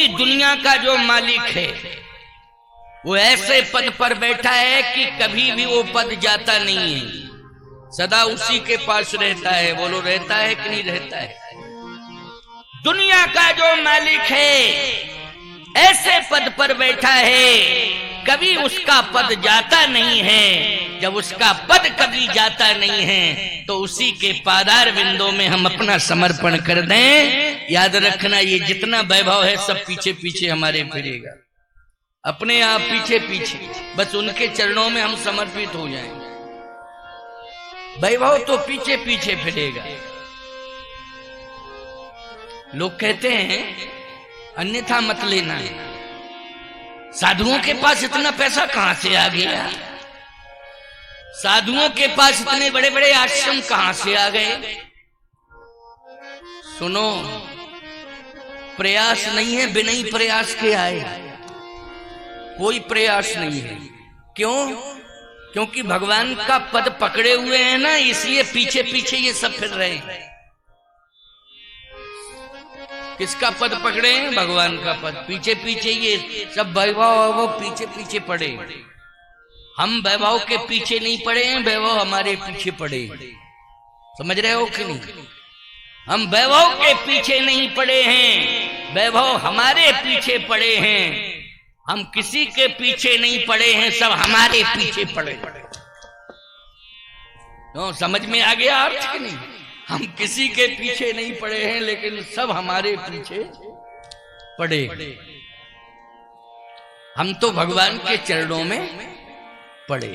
पूरी दुनिया का जो मालिक है वो ऐसे पद पर बैठा है कि कभी भी वो पद जाता नहीं है, सदा उसी के पास रहता है। बोलो रहता है कि नहीं रहता है? दुनिया का जो मालिक है ऐसे पद पर बैठा है, कभी उसका पद जाता नहीं है। जब उसका पद कभी जाता नहीं है तो उसी के पादार बिंदों में हम अपना समर्पण कर दें। याद रखना, ये जितना वैभव है सब पीछे पीछे हमारे फिरेगा, अपने आप पीछे पीछे, बस उनके चरणों में हम समर्पित हो जाएं। वैभव तो पीछे पीछे फिरेगा। लोग कहते हैं अन्यथा मत लेना है, साधुओं के पास इतना पैसा कहां से आ गया, साधुओं के पास इतने बड़े बड़े आश्रम कहां से आ गए। सुनो, प्रयास नहीं है, बिना ही प्रयास के आए, कोई प्रयास नहीं है। क्यों? क्योंकि भगवान का पद पकड़े हुए हैं ना, इसलिए पीछे पीछे ये सब फिर रहे हैं। किसका पद पकड़े हैं? भगवान का पद। पीछे पीछे ये सब वैभव वो पीछे पीछे पड़े। हम वैभव के पीछे नहीं पड़े हैं, वैभव हमारे पीछे पड़े। समझ रहे हो कि नहीं? हम वैभव के पीछे नहीं पड़े हैं, वैभव हमारे पीछे पड़े हैं। हम किसी के पीछे नहीं पड़े हैं, सब हमारे पीछे पड़े। तो समझ में आ गया अर्थ कि नहीं? हम किसी के पीछे नहीं पड़े हैं, लेकिन सब हमारे पीछे पड़े। हम तो भगवान के चरणों में पड़े।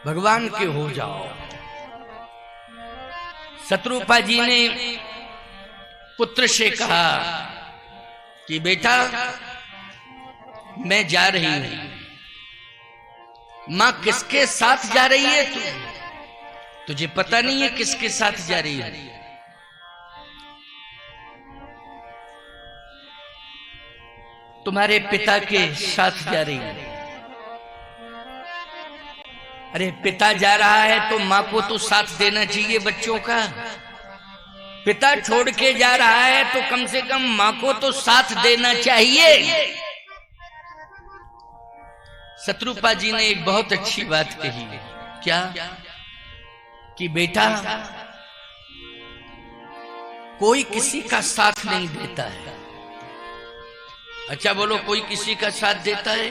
भगवान के हो जाओ। शत्रुपा जी ने पुत्र से कहा कि बेटा मैं जा रही हूं। मां किसके साथ जा रही है? तुझे पता नहीं है किसके साथ जा रही है? तुम्हारे पिता के साथ जा रही है। अरे पिता जा रहा है तो मां को तो साथ देना चाहिए बच्चों का। पिता छोड़ के जा रहा है तो कम से कम मां को तो साथ देना चाहिए। शत्रुपा जी ने एक बहुत अच्छी बात कही। क्या? कि बेटा कोई किसी का साथ नहीं देता है। अच्छा बोलो, कोई किसी का साथ देता है?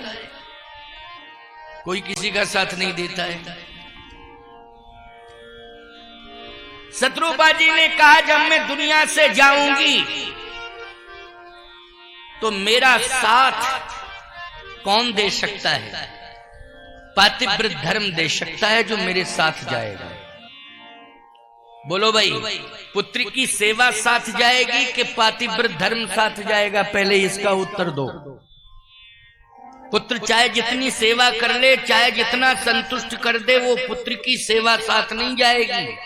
कोई किसी का साथ नहीं देता है। शत्रुपा जी ने कहा जब मैं दुनिया से जाऊंगी तो मेरा साथ कौन दे सकता है? पातिव्रत धर्म दे सकता है जो मेरे साथ जाएगा। बोलो भाई, पुत्री की सेवा साथ जाएगी कि पातिव्रत धर्म साथ जाएगा? पहले इसका उत्तर दो। पुत्र चाहे जितनी सेवा कर ले, चाहे जितना संतुष्ट कर दे, वो पुत्र की सेवा साथ नहीं जाएगी।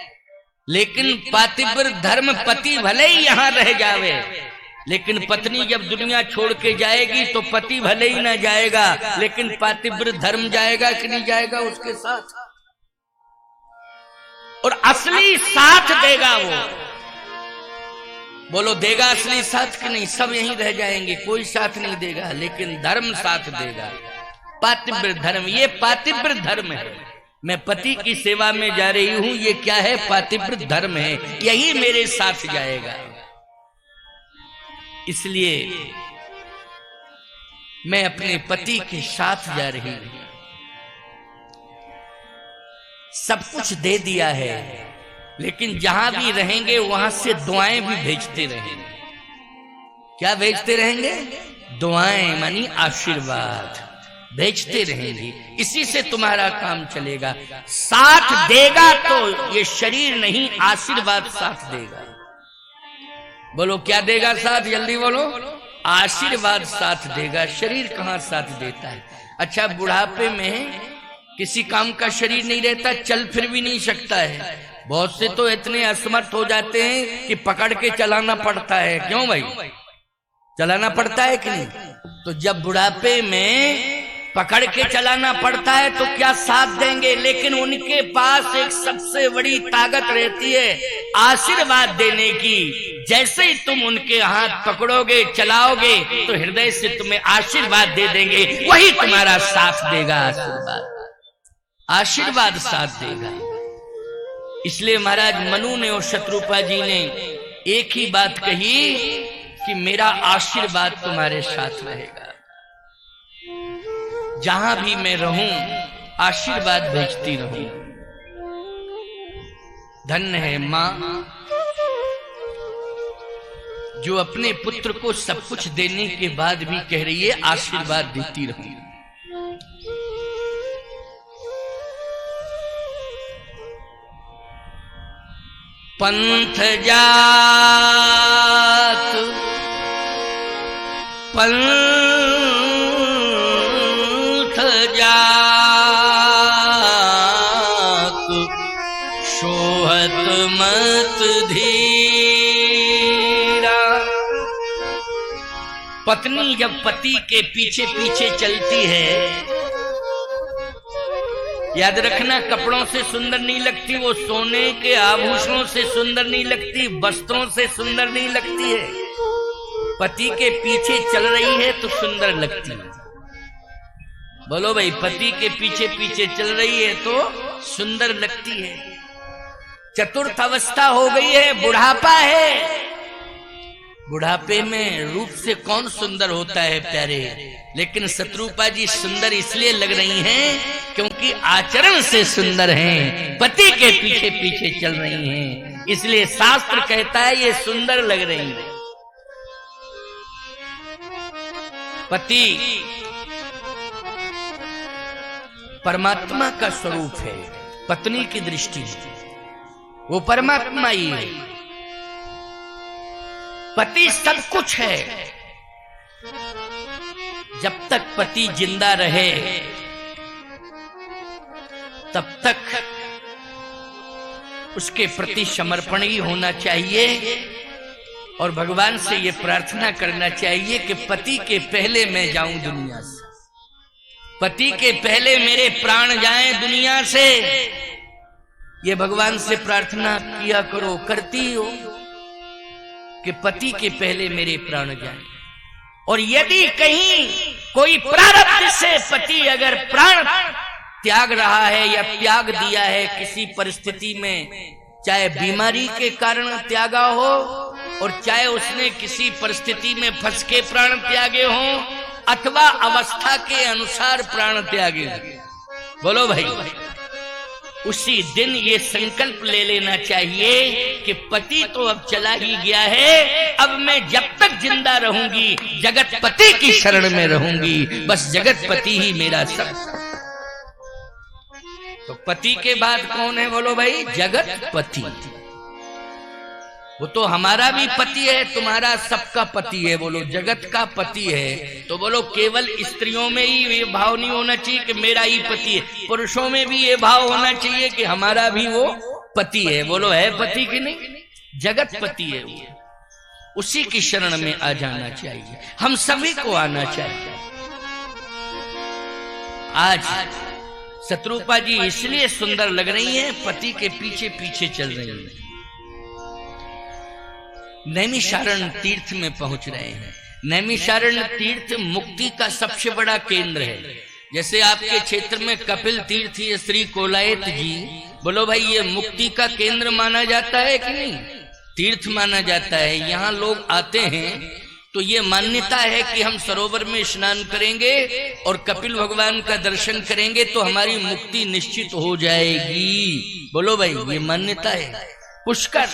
लेकिन पातिव्रत धर्म, पति भले ही यहां रह जावे, लेकिन पत्नी जब दुनिया छोड़ के जाएगी तो पति भले ही ना जाएगा, लेकिन पातिव्रत धर्म जाएगा कि नहीं जाएगा उसके साथ? और असली साथ देगा वो। बोलो देगा असली साथ कि नहीं? सब यहीं रह जाएंगे, कोई साथ नहीं देगा, लेकिन धर्म साथ देगा। पातिव्रत धर्म, ये पातिव्रत धर्म है। मैं पति की सेवा में जा रही हूं, ये क्या है? पातिव्रत धर्म है, यही मेरे साथ जाएगा। इसलिए मैं अपने पति के साथ जा रही हूं। सब कुछ दे दिया है, लेकिन जहां भी रहेंगे वहां से दुआएं भी भेजते रहेंगे। क्या भेजते रहेंगे? दुआएं मानी आशीर्वाद भेजते रहेंगे। इसी से तुम्हारा काम चलेगा। साथ देगा तो ये शरीर नहीं, आशीर्वाद साथ देगा। बोलो क्या देगा साथ? जल्दी बोलो। आशीर्वाद साथ देगा, शरीर कहां साथ देता है? अच्छा, बुढ़ापे में किसी काम का शरीर नहीं रहता, चल फिर भी नहीं सकता है। बहुत से तो इतने असमर्थ हो जाते हैं कि पकड़ के चलाना पड़ता है। क्यों भाई? चलाना पड़ता है कि नहीं? तो जब बुढ़ापे में पकड़ के चलाना पड़ता है तो क्या साथ देंगे, लेकिन उनके पास एक सबसे बड़ी ताकत रहती है आशीर्वाद देने की। जैसे ही तुम उनके हाथ पकड़ोगे, चलाओगे, तो हृदय से तुम्हें आशीर्वाद दे देंगे, वही तुम्हारा साथ देगा। आशीर्वाद साथ देगा। इसलिए महाराज मनु ने और शत्रुपा जी ने एक ही बात कही कि मेरा आशीर्वाद तुम्हारे साथ रहेगा, जहां भी मैं रहूं आशीर्वाद भेजती रहूं। धन्य है मां जो अपने पुत्र को सब कुछ देने के बाद भी कह रही है आशीर्वाद देती रहूं। पंथ जात पंथ जात सोहत मत धीरा। पत्नी जब पति के पीछे पीछे चलती है, याद रखना, कपड़ों से सुंदर नहीं लगती, वो सोने के आभूषणों से सुंदर नहीं लगती, वस्त्रों से सुंदर नहीं लगती है। पति के पीछे चल रही है तो सुंदर लगती है। बोलो भाई, पति के पीछे पीछे चल रही है तो सुंदर लगती है। चतुर्थ अवस्था हो गई है, बुढ़ापा है। बुढ़ापे में रूप से कौन सुंदर होता है प्यारे, लेकिन शत्रुपा जी सुंदर इसलिए लग रही हैं क्योंकि आचरण से सुंदर हैं, पति के पीछे पीछे चल रही हैं, इसलिए शास्त्र कहता है ये सुंदर लग रही है। पति परमात्मा का स्वरूप है, पत्नी की दृष्टि से वो परमात्मा ही है। पति सब कुछ है। जब तक पति जिंदा रहे तब तक उसके प्रति समर्पण ही होना चाहिए और भगवान से ये प्रार्थना करना चाहिए कि पति के पहले मैं जाऊं दुनिया से, पति के पहले मेरे प्राण जाएं दुनिया से। ये भगवान से प्रार्थना किया करो, करती हो कि पति के पहले मेरे प्राण जाएं। और यदि कहीं कोई प्रारब्ध से पति अगर प्राण त्याग रहा है या त्याग दिया है किसी परिस्थिति में, चाहे बीमारी के कारण त्यागा हो और चाहे उसने किसी परिस्थिति में फंस के प्राण त्यागे हो अथवा अवस्था के अनुसार प्राण त्यागे, बोलो भाई, उसी दिन ये संकल्प ले लेना चाहिए कि पति तो अब चला ही गया है, अब मैं जब तक जिंदा रहूंगी जगत पति की शरण में रहूंगी, बस जगत पति ही मेरा सब। तो पति के बाद कौन है बोलो भाई? जगत पति। वो तो हमारा भी पति है, तुम्हारा सबका पति है, बोलो जगत का पति है। तो बोलो केवल स्त्रियों में ही ये भाव नहीं होना चाहिए कि मेरा ही पति है, पुरुषों में भी ये भाव होना चाहिए कि हमारा भी वो पति है। बोलो है पति कि नहीं? जगत पति है वो, उसी की शरण में आ जाना चाहिए, हम सभी को आना चाहिए। आज शत्रुपा जी इसलिए सुंदर लग रही हैं, पति के पीछे पीछे चल रही हैं। नैमिषारण्य तीर्थ में पहुंच रहे हैं। नैमिषारण्य तीर्थ मुक्ति का सबसे बड़ा केंद्र है। जैसे आपके क्षेत्र में कपिल तीर्थ या श्री कोलायत जी, बोलो भाई ये मुक्ति का केंद्र माना जाता है कि नहीं? तीर्थ माना जाता है। यहाँ लोग आते हैं तो ये मान्यता है कि हम सरोवर में स्नान करेंगे और कपिल भगवान का दर्शन करेंगे तो हमारी मुक्ति निश्चित हो जाएगी। बोलो भाई ये मान्यता है। पुष्कर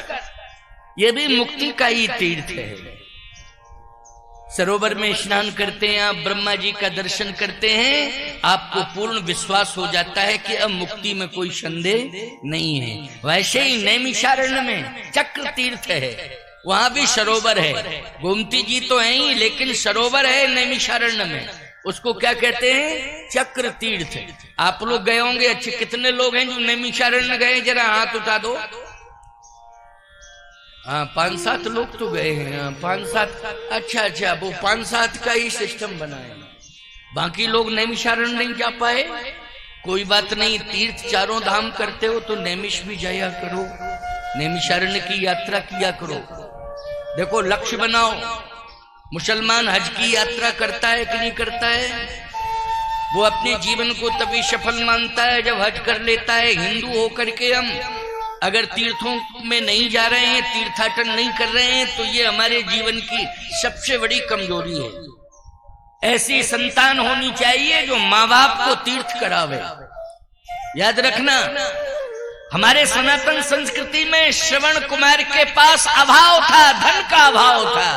ये भी मुक्ति का ही तीर्थ है। सरोवर में स्नान करते हैं आप, ब्रह्मा जी का दर्शन करते हैं, आपको पूर्ण विश्वास हो जाता है कि अब मुक्ति में कोई संदेह नहीं है। वैसे ही नैमिषारण्य में चक्र तीर्थ है, वहां भी सरोवर है। गोमती जी तो है ही, लेकिन सरोवर है नैमिषारण्य में, उसको क्या कहते हैं? चक्र तीर्थ। आप लोग गए होंगे, अच्छे कितने लोग हैं जो नैमिषारण्य गए? जरा हाथ उठा दो। हाँ 5-7 लोग तो गए हैं। 5-7, अच्छा, वो 5-7 का ही सिस्टम बना है। बाकी लोग नैमिषारण्य नहीं जा पाए, कोई बात नहीं, तीर्थ चारों धाम करते हो तो नैमिष भी जाया करो, नैमिषारण्य की यात्रा किया करो। देखो लक्ष्य बनाओ, मुसलमान हज की यात्रा करता है कि नहीं करता है? वो अपने जीवन को तभी सफल मानता है जब हज कर लेता है। हिंदू होकर के हम अगर तीर्थों में नहीं जा रहे हैं, तीर्थाटन नहीं कर रहे हैं, तो ये हमारे जीवन की सबसे बड़ी कमजोरी है। ऐसी संतान होनी चाहिए जो माँ बाप को तीर्थ करावे। याद रखना, हमारे सनातन संस्कृति में श्रवण कुमार के पास अभाव था, धन का अभाव था,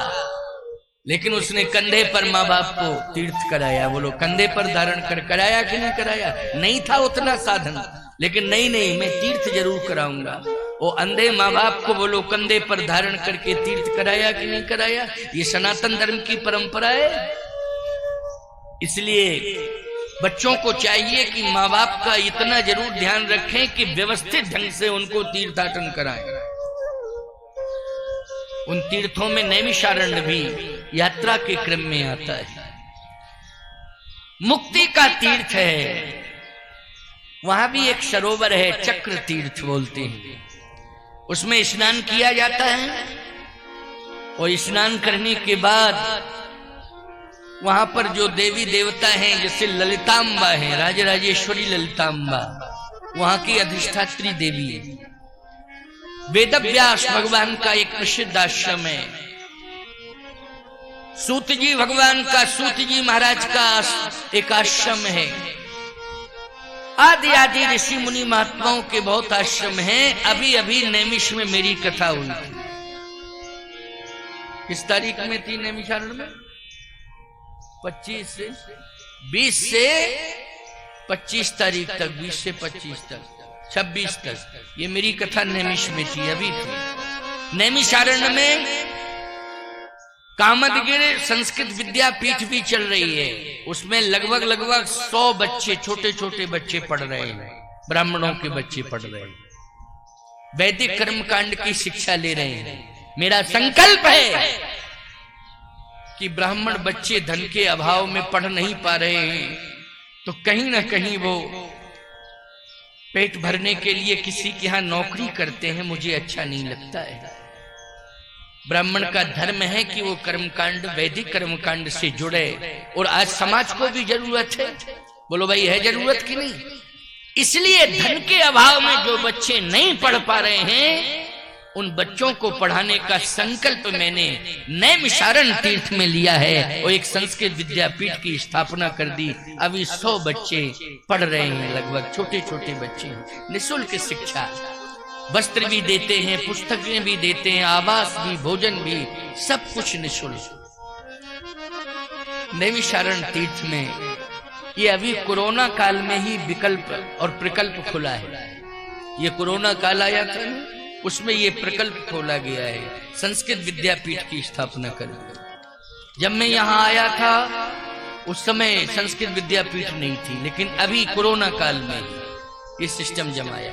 लेकिन उसने कंधे पर माँ बाप को तीर्थ कराया। बोलो कंधे पर धारण कर कराया कि नहीं कराया? नहीं था उतना साधन, लेकिन नहीं मैं तीर्थ जरूर कराऊंगा। वो अंधे माँ बाप को बोलो कंधे पर धारण करके तीर्थ कराया कि नहीं कराया? ये सनातन धर्म की परंपरा है। इसलिए बच्चों को चाहिए कि माँ बाप का इतना जरूर ध्यान रखें कि व्यवस्थित ढंग से उनको तीर्थाटन कराएं। उन तीर्थों में नैमिषारण्य भी यात्रा के क्रम में आता है। मुक्ति का तीर्थ है, वहां भी एक सरोवर है, चक्र तीर्थ बोलते हैं। उसमें स्नान किया जाता है और स्नान करने के बाद वहां पर जो देवी देवता हैं, जैसे ललितांबा है, राजराजेश्वरी ललितांबा, वहां की अधिष्ठात्री देवी है। वेदव्यास भगवान का एक प्रसिद्ध आश्रम है। सूत जी भगवान का, सूत जी महाराज का एक आश्रम है। आदि आदि ऋषि मुनि महात्माओं के बहुत आश्रम हैं। अभी अभी नैमिष में मेरी कथा हुई थी। किस तारीख में थी नैमिषारण्य में? 25 से 20 से 25 तारीख तक, 20 से 25 तक, 26 तक ये मेरी कथा नैमिष में थी, अभी थी। नैमिषारण्य में कामदगिर संस्कृत विद्यापीठ भी चल रही है। उसमें लगभग 100 बच्चे, छोटे छोटे बच्चे पढ़ रहे हैं, ब्राह्मणों के बच्चे पढ़ रहे हैं, वैदिक कर्मकांड की शिक्षा ले रहे हैं। मेरा संकल्प है कि ब्राह्मण बच्चे धन के अभाव में पढ़ नहीं पा रहे हैं, तो कहीं ना कहीं वो पेट भरने के लिए किसी के यहां नौकरी करते हैं। मुझे अच्छा नहीं लगता है। ब्राह्मण का धर्म है कि वो कर्मकांड, वैदिक कर्मकांड से जुड़े, और आज समाज को भी जरूरत है। बोलो भाई, है जरूरत कि नहीं? इसलिए धन के अभाव में जो बच्चे नहीं पढ़ पा रहे हैं, उन बच्चों को पढ़ाने का संकल्प मैंने नैमिषारण्य तीर्थ में लिया है और एक संस्कृत विद्यापीठ की स्थापना कर दी। अभी 100 बच्चे पढ़ रहे हैं, लगभग छोटे छोटे बच्चे, निःशुल्क शिक्षा, वस्त्र भी देते हैं, पुस्तकें भी देते हैं, आवास भी, भोजन भी, सब कुछ निःशुल्क। नैमिषारण्य तीर्थ में ये अभी कोरोना काल में ही विकल्प और प्रकल्प खुला है। ये कोरोना काल आया था ना, उसमें ये प्रकल्प खोला गया है, संस्कृत विद्यापीठ की स्थापना कर। जब मैं यहाँ आया था उस समय संस्कृत विद्यापीठ नहीं थी, लेकिन अभी कोरोना काल में ये सिस्टम जमाया।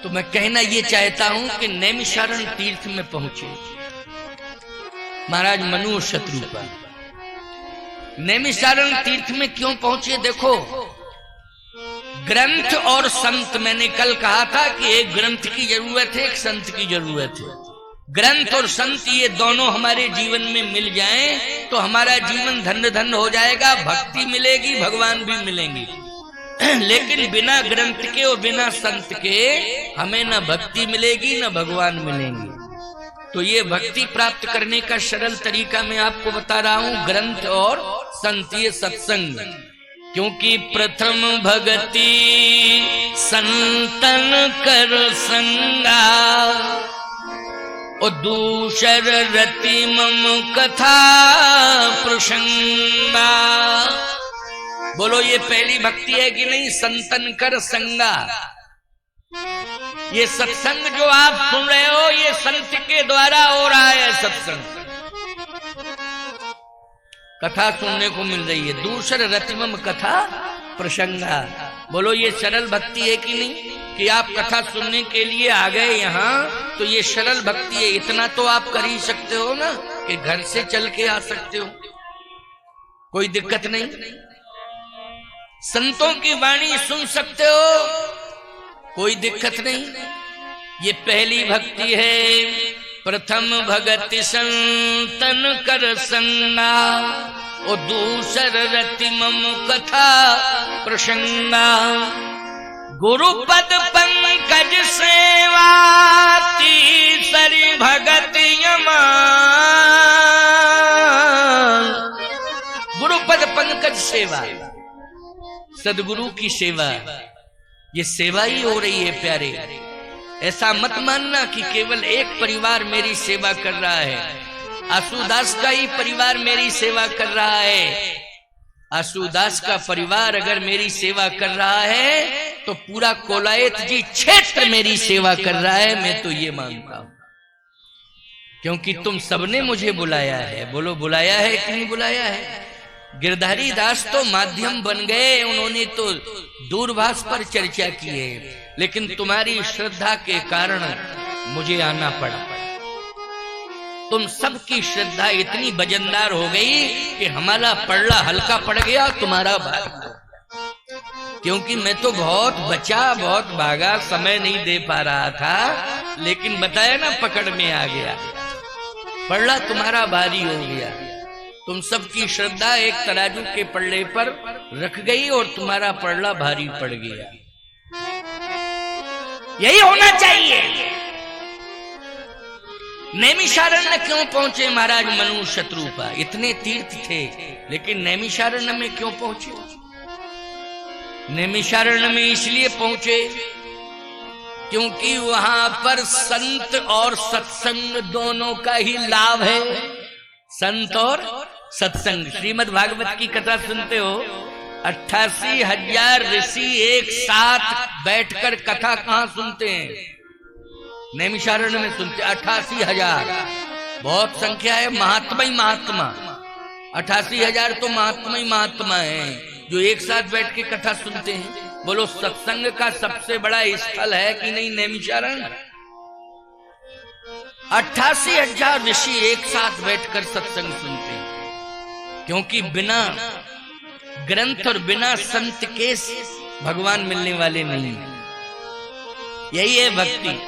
तो मैं कहना ये चाहता हूं कि नैमिषारण्य तीर्थ में पहुंचे महाराज मनु और शत्रुपा। नैमिषारण्य तीर्थ में क्यों पहुंचे? देखो, ग्रंथ और संत, मैंने कल कहा था कि एक ग्रंथ की जरूरत है, एक संत की जरूरत है। ग्रंथ और संत ये दोनों हमारे जीवन में मिल जाएं तो हमारा जीवन धन्य धन्य हो जाएगा, भक्ति मिलेगी, भगवान भी मिलेंगे। लेकिन बिना ग्रंथ के और बिना संत के हमें न भक्ति मिलेगी न भगवान मिलेंगे। तो ये भक्ति प्राप्त करने का सरल तरीका मैं आपको बता रहा हूं, ग्रंथ और संत, ये सत्संग। क्योंकि प्रथम भगति संतन कर संगा और दूसर रति मम कथा प्रसंगा। बोलो, ये पहली भक्ति है कि नहीं? संतन कर संगा। ये सत्संग जो आप सुन रहे हो, ये संत के द्वारा हो रहा है सत्संग, कथा सुनने को मिल रही है। दूसर रतिमम कथा प्रसंगा। बोलो, ये सरल भक्ति है कि नहीं? कि आप कथा सुनने के लिए आ गए यहाँ, तो ये सरल भक्ति है। इतना तो आप कर ही सकते हो ना कि घर से चल के आ सकते हो, कोई दिक्कत नहीं। संतों की वाणी सुन सकते हो, कोई दिक्कत नहीं। ये पहली भक्ति है। प्रथम भगति संतन कर संगा, और दूसर रति मम कथा प्रसंगा। गुरुपद पंकज सेवा, तीसरी भगति यमा। गुरुपद पंकज सेवा, सदगुरु की सेवा, ये सेवा ही हो रही है प्यारे। ऐसा मत मानना कि केवल एक परिवार मेरी सेवा कर रहा है, आशुदास का ही परिवार मेरी सेवा कर रहा है। आशुदास का परिवार अगर मेरी सेवा कर रहा है तो पूरा कोलायत जी क्षेत्र मेरी सेवा कर रहा है, मैं तो ये मानता हूं। क्योंकि तुम सबने मुझे बुलाया है। बोलो बुलाया है कि नहीं बुलाया है? गिरधारी दास तो माध्यम बन गए, उन्होंने तो दूरभाष पर चर्चा की है, लेकिन तुम्हारी श्रद्धा के कारण मुझे आना पड़ा। तुम सबकी श्रद्धा इतनी वजनदार हो गई कि हमारा पड़ला हल्का पड़ गया, तुम्हारा भाग। क्योंकि मैं तो बहुत बचा, बहुत भागा, समय नहीं दे पा रहा था, लेकिन बताया ना पकड़ में आ गया। पड़ला तुम्हारा भारी हो गया। तुम सबकी श्रद्धा एक तराजू के पल्ले पर रख गई और तुम्हारा पड़ला भारी पड़ गया। यही होना चाहिए। नैमिषारण्य क्यों पहुंचे महाराज मनु शत्रुपा? इतने तीर्थ थे, लेकिन नैमिषारण्य में क्यों पहुंचे? नैमिषारण्य में इसलिए पहुंचे क्योंकि वहां पर संत और सत्संग दोनों का ही लाभ है। संत और सत्संग। श्रीमद् भागवत की कथा सुनते हो, 88,000 ऋषि एक साथ बैठकर कथा कहां सुनते हैं? नैमिषारण्य में सुनते। 88,000 बहुत संख्या है। महात्मा ही महात्मा, 88,000 तो महात्मा ही महात्मा है जो एक साथ बैठ के कथा सुनते हैं। बोलो सत्संग का सबसे बड़ा स्थल है कि नहीं नैमिषारण्य? 88,000 ऋषि एक साथ बैठकर सत्संग सुनते हैं, क्योंकि बिना ग्रंथ और बिना संत के भगवान मिलने वाले नहीं। यही है भक्ति।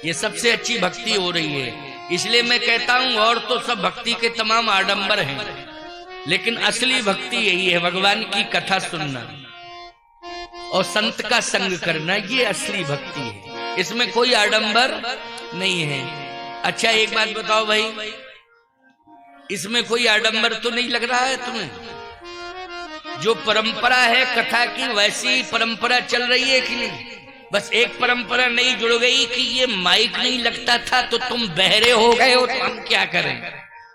ये सबसे अच्छी भक्ति हो रही है। इसलिए मैं कहता हूं और तो सब भक्ति के तमाम आडंबर हैं, लेकिन असली भक्ति यही है, भगवान की कथा सुनना और संत का संग करना। ये असली भक्ति है, इसमें कोई आडंबर नहीं है। अच्छा एक बात बताओ भाई, इसमें कोई आडंबर तो नहीं लग रहा है तुम्हें? जो परंपरा है कथा की, वैसी परंपरा चल रही है कि नहीं? बस एक परंपरा नहीं जुड़ गई कि ये माइक नहीं लगता था तो तुम बहरे हो गए हो, तो हम क्या करें?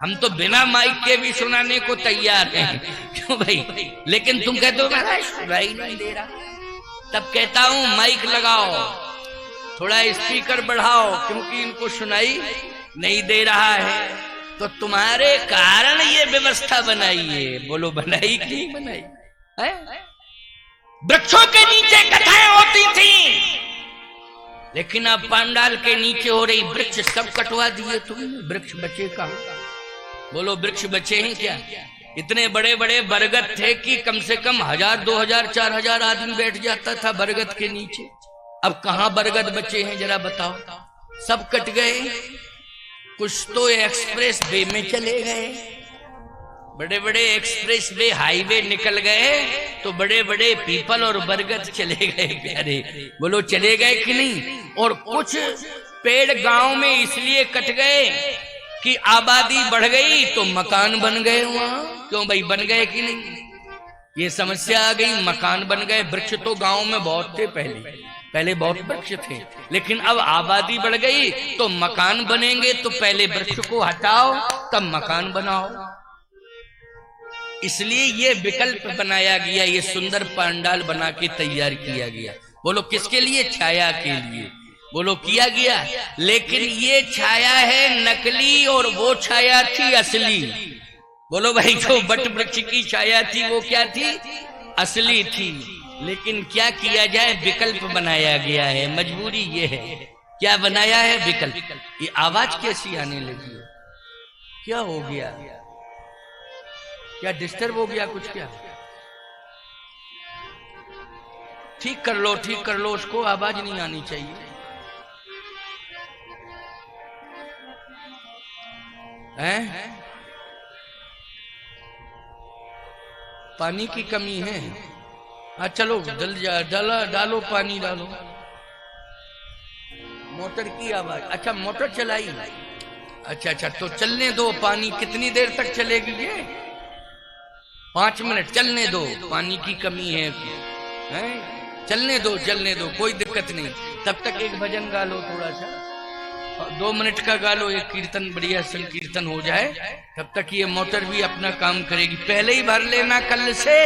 हम तो बिना माइक के भी सुनाने को तैयार हैं। क्यों भाई? लेकिन तुम कहते हो महाराज सुनाई नहीं दे रहा, तब कहता हूं माइक लगाओ, थोड़ा स्पीकर बढ़ाओ, क्योंकि इनको सुनाई नहीं दे रहा है। तो तुम्हारे कारण ये व्यवस्था बनाई है। बोलो बनाई कि नहीं बनाई है? वृक्षों के नीचे कथाएं होती थी, लेकिन अब पांडाल के नीचे हो रही। वृक्ष सब कटवा दिए तुमने, वृक्ष बचे कहां? बोलो वृक्ष बचे हैं क्या? इतने बड़े बड़े बरगद थे कि कम से कम 1000, 2000, 4000 आदमी बैठ जाता था बरगद के नीचे। अब कहां बरगद बचे हैं जरा बताओ? सब कट गए। कुछ तो एक्सप्रेस वे में चले गए, बड़े बड़े एक्सप्रेस वे हाईवे निकल गए, तो बड़े बड़े पीपल और बरगद चले गए प्यारे। बोलो चले गए कि नहीं? और कुछ पेड़ गांव में इसलिए कट गए कि आबादी बढ़ गई तो मकान बन गए वहां। क्यों भाई बन गए कि नहीं? ये समस्या आ गई, मकान बन गए। वृक्ष तो गांव में बहुत थे पहले बहुत वृक्ष थे, लेकिन अब आबादी बढ़ गई तो मकान बनेंगे, तो पहले वृक्ष को हटाओ तब मकान बनाओ। इसलिए ये विकल्प बनाया गया, ये सुंदर पंडाल बना के तैयार किया गया। बोलो किसके लिए? छाया के लिए। बोलो किया गया, लेकिन ये छाया है नकली और वो छाया थी असली। बोलो भाई जो बट वृक्ष की छाया थी वो क्या थी? असली थी। लेकिन क्या किया जाए, विकल्प बनाया गया है। मजबूरी ये है क्या बनाया है? विकल्प। ये आवाज कैसी आने लगी है? क्या हो गया? क्या डिस्टर्ब हो गया कुछ? क्या ठीक कर लो, ठीक कर लो उसको, आवाज नहीं आनी चाहिए। हैं? पानी की कमी है? हाँ चलो डालो पानी डालो। मोटर की आवाज? अच्छा मोटर चलाई। अच्छा तो चलने दो पानी। कितनी देर तक चलेगी ये? 5 मिनट चलने दो, पानी की कमी है। चलने दो कोई दिक्कत नहीं। तब तक एक भजन गा लो थोड़ा सा, 2 मिनट का गा लो, एक कीर्तन बढ़िया संकीर्तन हो जाए। तब तक ये मोटर भी अपना काम करेगी। पहले ही भर लेना कल से,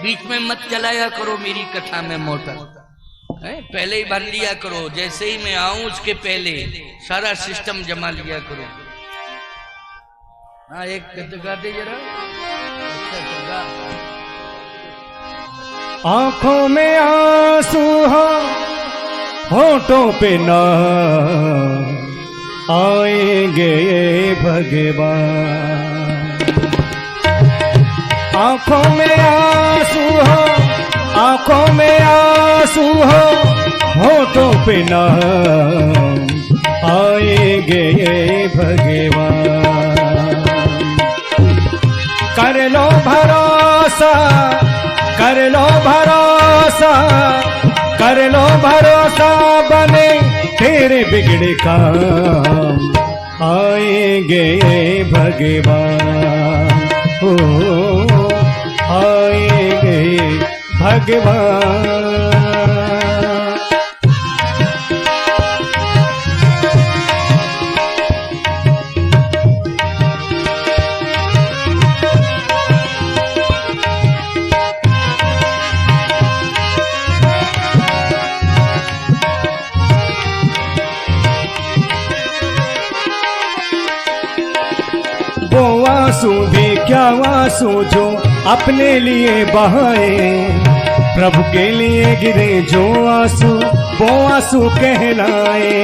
बीच में मत चलाया करो मेरी कथा में मोटर। पहले ही भर लिया करो, जैसे ही मैं आऊं उसके पहले सारा सिस्टम जमा लिया करो। हाँ एक गा दे जरा। अच्छा आंखों में आंसू हो, होठों पे ना आएंगे भगवान। आंखों में आंसू हो, आंखों में आंसू हो, होठों पे ना आएंगे भगवान। कर लो भरोसा, कर लो भरोसा, कर लो भरोसा, बने तेरे बिगड़े काम आएंगे भगवान। ओ आएंगे भगवान। वो आंसू भी क्या आंसू जो अपने लिए बहाए, प्रभु के लिए गिरे जो आंसू वो आंसू कहलाए।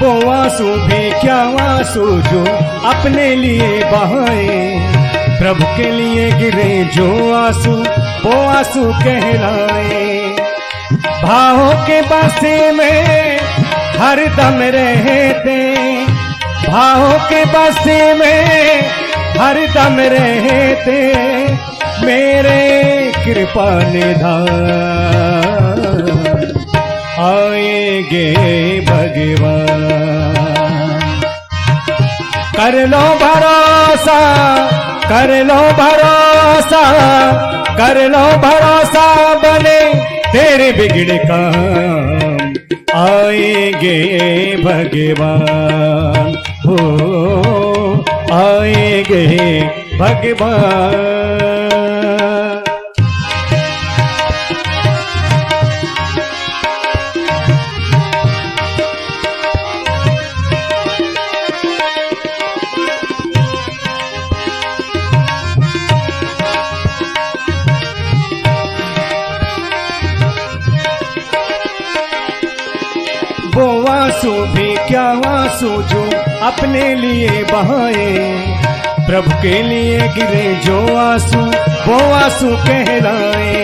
वो आंसू भी क्या आंसू जो अपने लिए बहाए, प्रभु के लिए गिरे जो आंसू वो आंसू कहलाए। भावों के बसे में हर दम रहते, भावों के बसे में हर दम रहते, मेरे कृपा निधान आएंगे भगवान। कर लो भरोसा, कर लो भरोसा, कर लो भरोसा, बने तेरे बिगड़े काम आएंगे भगवान। हो आएंगे भगवान। वो आंसू भी क्या आंसू जो अपने लिए बहाए, प्रभु के लिए गिरे जो आंसू वो आंसू कहलाए।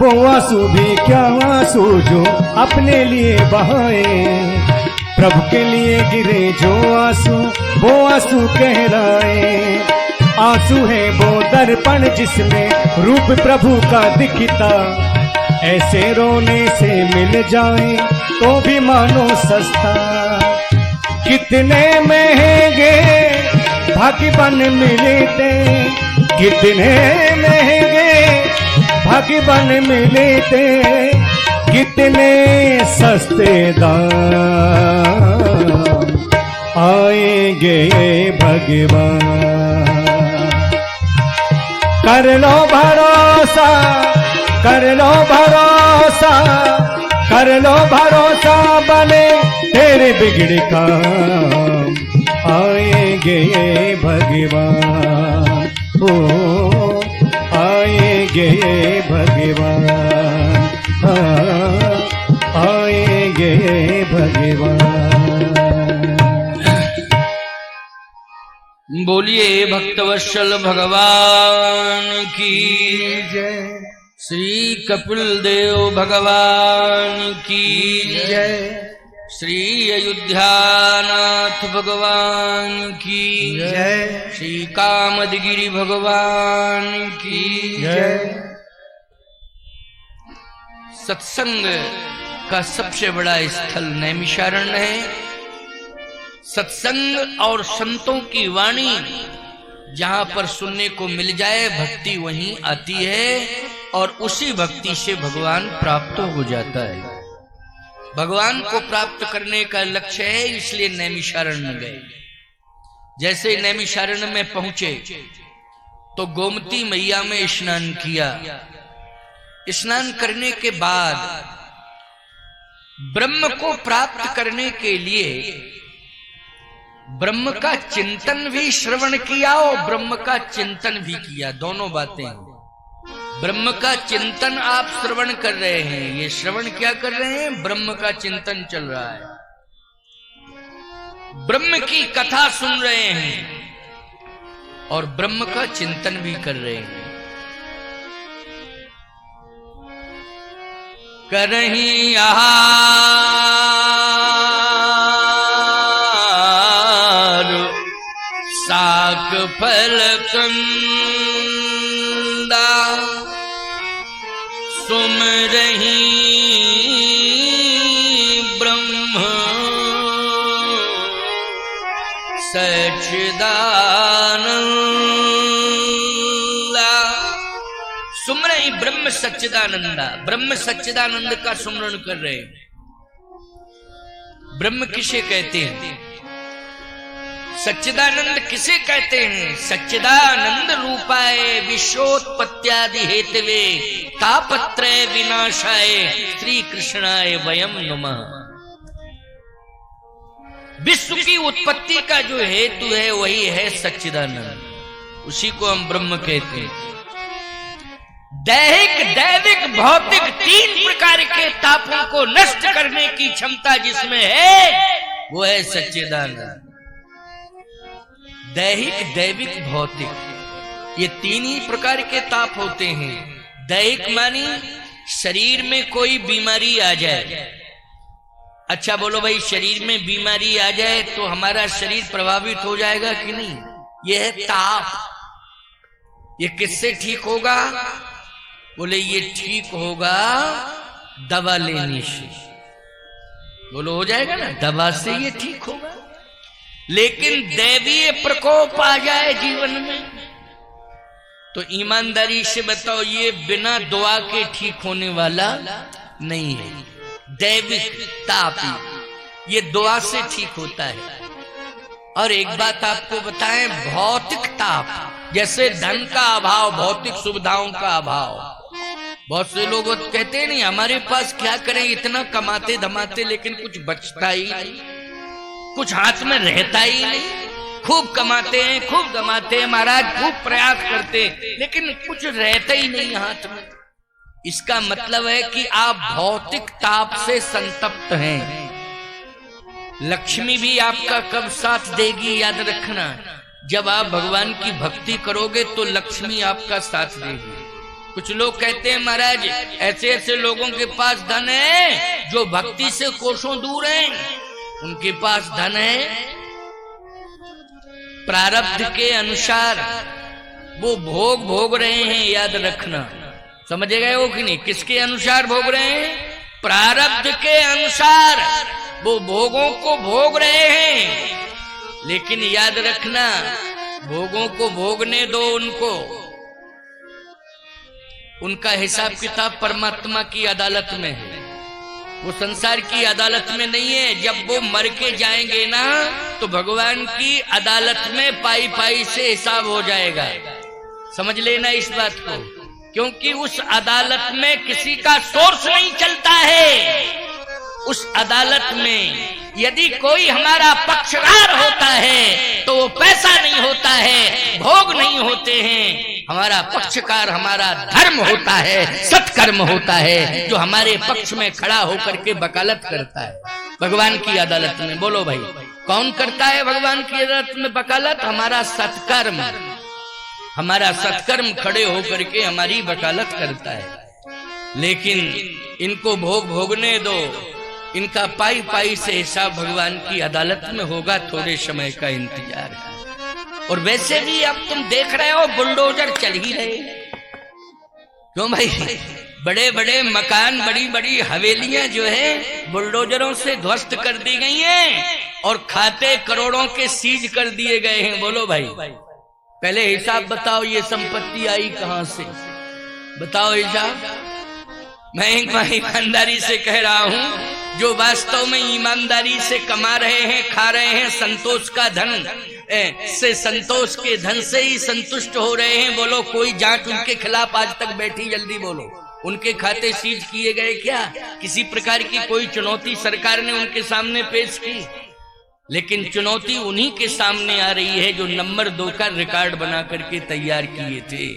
वो आंसू भी क्या आंसू जो अपने लिए बहाए, प्रभु के लिए गिरे जो आंसू वो आंसू कहलाए। आंसू है वो दर्पण जिसमें रूप प्रभु का दिखता, ऐसे रोने से मिल जाए तो भी मानो सस्ता। कितने महंगे भाग्यवान मिले थे, कितने महंगे भाग्यवान मिले थे, कितने सस्ते दाम आएंगे भगवान। कर लो भरोसा, कर लो भरोसा, कर लो भरोसा, बने तेरे बिगड़े काम आएंगे आएंगे ये भगवान, ओ आएंगे ये भगवान, आएंगे ये भगवान। बोलिए भक्तवत्सल भगवान की जय, श्री कपिल देव भगवान की जय, श्री अयोध्यानाथ भगवान की जय, श्री कामदगिरि भगवान की जय। सत्संग का सबसे बड़ा स्थल नैमिषारण्य है। सत्संग और संतों की वाणी जहां पर सुनने को मिल जाए, भक्ति वहीं आती है और उसी भक्ति से भगवान प्राप्त हो जाता है। भगवान को प्राप्त करने का लक्ष्य है, इसलिए नैमिषारण्य गए। जैसे नैमिषारण्य में पहुंचे तो गोमती मैया में स्नान किया। स्नान करने के बाद ब्रह्म को प्राप्त करने के लिए ब्रह्म का चिंतन भी श्रवण किया और ब्रह्म का चिंतन भी किया। दोनों बातें, ब्रह्म का चिंतन आप श्रवण कर रहे हैं, ये श्रवण क्या कर रहे हैं? ब्रह्म का चिंतन चल रहा है, ब्रह्म की कथा सुन रहे हैं और ब्रह्म का चिंतन भी कर रहे हैं। करहीं आहार साक फल कंदा सुमरहीं ब्रह्म सच्चिदानंदा। सुमरहीं ब्रह्म सच्चिदानंदा, ब्रह्म सच्चिदानंद का सुमरण कर रहे हैं। ब्रह्म किसे कहते हैं? सच्चिदानंद किसे कहते हैं? सच्चिदानंद रूपाय विश्वोत्पत्त्यादि हेतवे तापत्रय विनाशाय श्री कृष्णाय वयम नमः। विश्व की उत्पत्ति का जो हेतु है वही है सच्चिदानंद, उसी को हम ब्रह्म कहते हैं। दैहिक, दैविक, भौतिक तीन प्रकार के तापों को नष्ट करने की क्षमता जिसमें है वो है सच्चिदानंद। दैहिक, दैविक, भौतिक, ये तीन ही प्रकार के ताप होते हैं। दैहिक मानी शरीर में कोई बीमारी आ जाए। अच्छा बोलो भाई, शरीर में बीमारी आ जाए तो हमारा शरीर प्रभावित हो जाएगा कि नहीं? यह है ताप। ये किससे ठीक होगा? बोले ये ठीक होगा दवा लेने से। बोलो हो जाएगा ना, दवा से ये ठीक होगा। लेकिन दैवीय प्रकोप आ जाए जीवन में तो ईमानदारी से बताओ, ये बिना दुआ के ठीक होने वाला नहीं है। दैविक ताप ये दुआ से ठीक होता है। और एक बात आपको बताएं, भौतिक ताप जैसे धन का अभाव, भौतिक सुविधाओं का अभाव, बहुत से लोग कहते हैं नहीं हमारे पास क्या करें, इतना कमाते धमाते लेकिन कुछ बचता ही नहीं, कुछ हाथ में रहता ही नहीं। खूब कमाते हैं, खूब कमाते हैं महाराज, खूब प्रयास करते हैं लेकिन कुछ रहता ही नहीं हाथ में। इसका मतलब है कि आप भौतिक ताप से संतप्त हैं। लक्ष्मी भी आपका कब साथ देगी याद रखना, जब आप भगवान की भक्ति करोगे तो लक्ष्मी आपका साथ देगी। कुछ लोग कहते हैं महाराज ऐसे ऐसे लोगों के पास धन है जो भक्ति से कोसों दूर हैं, उनके पास धन है, प्रारब्ध के अनुसार वो भोग रहे हैं, याद रखना। समझ गए हो कि नहीं? किसके अनुसार भोग रहे हैं? प्रारब्ध के अनुसार वो भोगों को भोग रहे हैं। लेकिन याद रखना, भोगों को भोगने दो उनको, उनका हिसाब किताब परमात्मा की अदालत में है, वो संसार की अदालत में नहीं है। जब वो मर के जाएंगे ना तो भगवान की अदालत में पाई पाई से हिसाब हो जाएगा। समझ लेना इस बात को, क्योंकि उस अदालत में किसी का सोर्स नहीं चलता है। उस अदालत में यदि कोई हमारा पक्षकार होता है तो वो पैसा नहीं होता है, भोग नहीं होते हैं। हमारा पक्षकार हमारा धर्म होता है, सत्कर्म होता है, जो हमारे पक्ष में खड़ा होकर के वकालत करता है भगवान की अदालत में। बोलो भाई, कौन करता है भगवान की अदालत में वकालत? हमारा सत्कर्म, हमारा सत्कर्म खड़े होकर के हमारी वकालत करता है। लेकिन इनको भोग भोगने दो, इनका पाई पाई से हिसाब भगवान की अदालत में होगा, थोड़े समय का इंतजार है। और वैसे भी अब तुम देख रहे हो बुलडोजर चल ही रहे, क्यों भाई? बड़े बड़े मकान, बड़ी बड़ी हवेलियां जो है बुलडोजरों से ध्वस्त कर दी गई हैं और खाते करोड़ों के सीज कर दिए गए हैं। बोलो भाई, पहले हिसाब बताओ, ये संपत्ति आई कहां से? बताओ हिसाब। मैं ईमानदारी से कह रहा हूं, जो वास्तव में ईमानदारी से कमा रहे हैं, खा रहे हैं, संतोष का धन से, संतोष के धन से ही संतुष्ट हो रहे हैं। बोलो, कोई जांच उनके खिलाफ आज तक बैठी? जल्दी बोलो, उनके खाते सीज किए गए क्या? किसी प्रकार की कोई चुनौती सरकार ने उनके सामने पेश की? लेकिन चुनौती उन्हीं के सामने आ रही है जो नंबर 2 का रिकॉर्ड बना करके तैयार किए थे।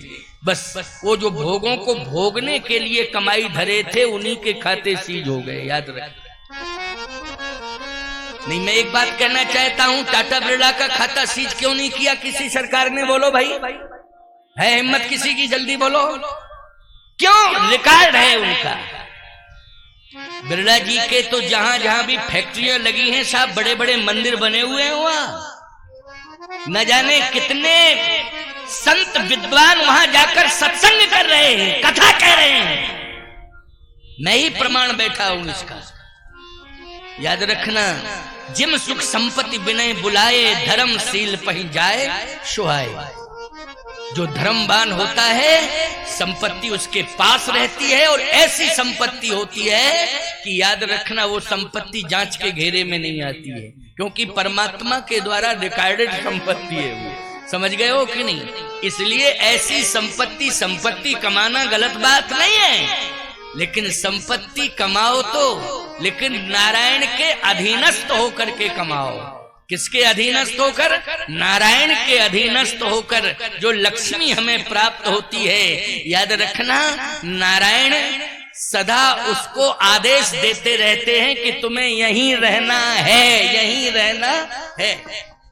बस वो जो भोगों को भोगने के लिए कमाई धरे थे, उन्हीं के खाते सीज हो गए। याद रख। नहीं, मैं एक बात कहना चाहता हूं, टाटा बिरला का खाता सीज क्यों नहीं किया किसी सरकार ने? बोलो भाई, है हिम्मत किसी की? जल्दी बोलो, क्यों? रिकॉर्ड है उनका। बिरला जी के तो जहां जहां भी फैक्ट्रियां लगी हैं, साहब बड़े बड़े मंदिर बने हुए हैं वहां। न जाने कितने संत विद्वान वहां जाकर सत्संग कर रहे हैं, कथा कह रहे हैं। मैं ही प्रमाण बैठा हूं इसका। याद रखना, जिम सुख संपत्ति विनय बुलाए, धर्मशील पही जाए सुहाए। जो धर्मवान होता है, संपत्ति उसके पास रहती है, और ऐसी संपत्ति होती है कि याद रखना, वो संपत्ति जांच के घेरे में नहीं आती है, क्योंकि परमात्मा के द्वारा रिकॉर्डेड संपत्ति है वो। समझ गए हो कि नहीं? इसलिए ऐसी संपत्ति कमाना गलत बात नहीं है, लेकिन संपत्ति कमाओ तो, लेकिन नारायण के अधीनस्थ होकर के कमाओ। किसके अधीनस्थ होकर? नारायण के अधीनस्थ होकर जो लक्ष्मी हमें प्राप्त होती है। याद रखना, नारायण सदा उसको आदेश देते रहते हैं कि तुम्हें यहीं रहना है, यहीं रहना है।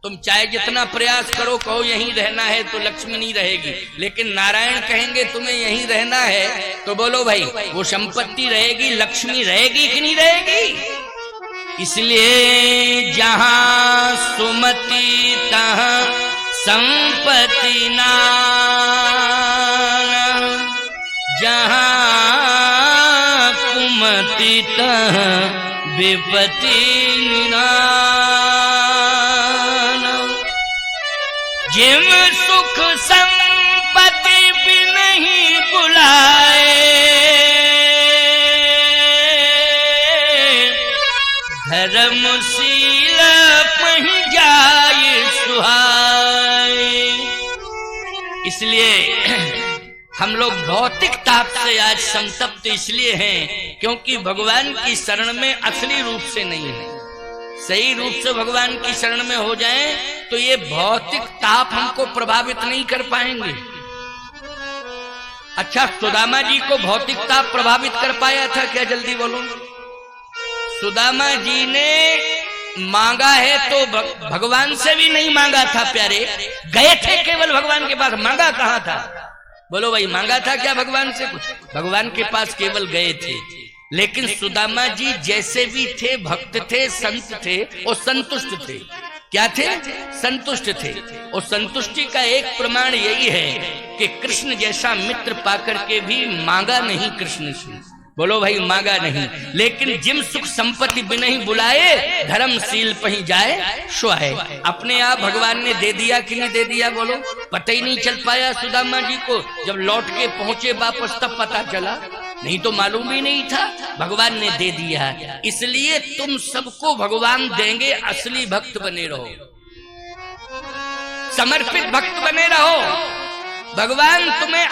तुम चाहे जितना प्रयास करो, कहो यहीं रहना है, तो लक्ष्मी नहीं रहेगी। लेकिन नारायण कहेंगे तुम्हें यहीं रहना है, तो बोलो भाई, वो संपत्ति रहेगी, लक्ष्मी रहेगी कि नहीं रहेगी? इसलिए जहां सुमति तहां संपत्ति नाम, जहां कुमति तहां विपत्ति नाम। जिम सुख संपत्ति भी नहीं बुलाए, धर्मशील पही जाए सुहाए। इसलिए हम लोग भौतिक ताप से आज संतप्त इसलिए हैं क्योंकि भगवान की शरण में असली रूप से नहीं है। सही रूप से भगवान की शरण में हो जाएं तो ये भौतिक ताप हमको प्रभावित नहीं कर पाएंगे। अच्छा, सुदामा जी को भौतिक ताप प्रभावित कर पाया था क्या? जल्दी बोलो। सुदामा जी ने मांगा है तो भगवान से भी नहीं मांगा था प्यारे, गए थे केवल भगवान के पास। मांगा कहां था? बोलो भाई, मांगा था क्या भगवान से कुछ? भगवान के पास केवल गए थे। लेकिन सुदामा जी जैसे भी थे, भक्त थे, संत थे और संतुष्ट थे। क्या थे? संतुष्ट थे। और संतुष्टि का एक प्रमाण यही है कि कृष्ण जैसा मित्र पाकर के भी मांगा नहीं कृष्ण से। बोलो भाई, मांगा नहीं। लेकिन जिम सुख संपत्ति भी नहीं बुलाए, धर्मशील पही जाए सुहाए। अपने आप भगवान ने दे दिया कि नहीं दे दिया? बोलो। पता ही नहीं चल पाया सुदामा जी को। जब लौट के पहुंचे वापस तब पता चला, नहीं तो मालूम ही नहीं था। भगवान ने दे दिया। इसलिए तुम सबको भगवान देंगे। असली भक्त बने रहो, समर्पित भक्त बने रहो। भगवान तुम्हें